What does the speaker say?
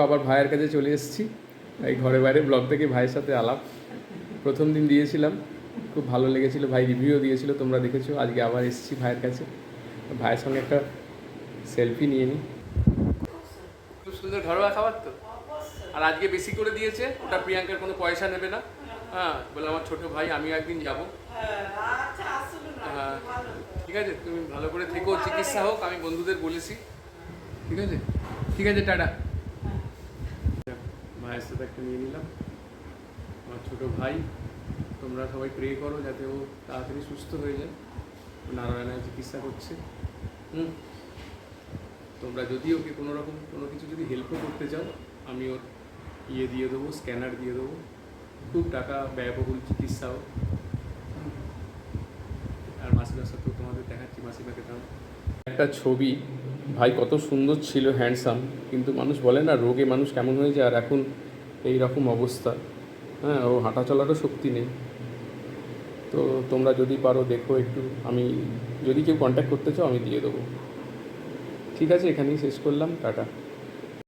আবার ভাইয়ের কাছে চলে এসেছি। এই ঘরে বাইরে ব্লগ থেকে ভাইয়ের সাথে আলাপ। প্রথম দিন দিয়েছিলাম, খুব ভালো লেগেছিলো, ভাই রিভিউও দিয়েছিল, তোমরা দেখেছো। আজকে আবার এসেছি ভাইয়ের কাছে, ভাইয়ের সঙ্গে একটা সেলফি নিয়ে নিই। খুব সুন্দর ঘরোয়া খাবার তো, আর আজকে বেশি করে দিয়েছে, ওটা প্রিয়াঙ্কার কোনো পয়সা নেবে না। হ্যাঁ, বলে আমার ছোট ভাই, আমিও একদিন যাবো। হ্যাঁ ঠিক আছে, তুমি ভালো করে থেকো, চিকিৎসা হোক, আমি বন্ধুদের বলেছি। ঠিক আছে, ঠিক আছে, টাটা। ভাইয়ের সাথে একটা নিয়ে নিলাম, আমার ছোটো ভাই। তোমরা সবাই প্রে করো যাতে ও তাড়াতাড়ি সুস্থ হয়ে যায়। নারায়ণায় চিকিৎসা করছে। তোমরা যদি ওকে কোনো রকম কোনো কিছু যদি হেল্পও করতে চাও, আমি ওর দিয়ে দেবো, স্ক্যানার দিয়ে দেবো। খুব টাকা ব্যয়বহুল চিকিৎসাও। আর মাসিমার সাথেও তোমাদের দেখাচ্ছি, মাসিমাকে দাও একটা ছবি। ভাই কত সুন্দর ছিল, হ্যান্ডসাম, কিন্তু মানুষ বলে না রোগে মানুষ কেমন হয়ে যায়, আর এখন এই রকম অবস্থা। হ্যাঁ, ও হাঁটা চলারও শক্তি নেই। তো তোমরা যদি পারো দেখো একটু, আমি যদি কেউ কন্ট্যাক্ট করতে চাও আমি দিয়ে দেবো। ঠিক আছে, এখানেই শেষ করলাম, টাটা।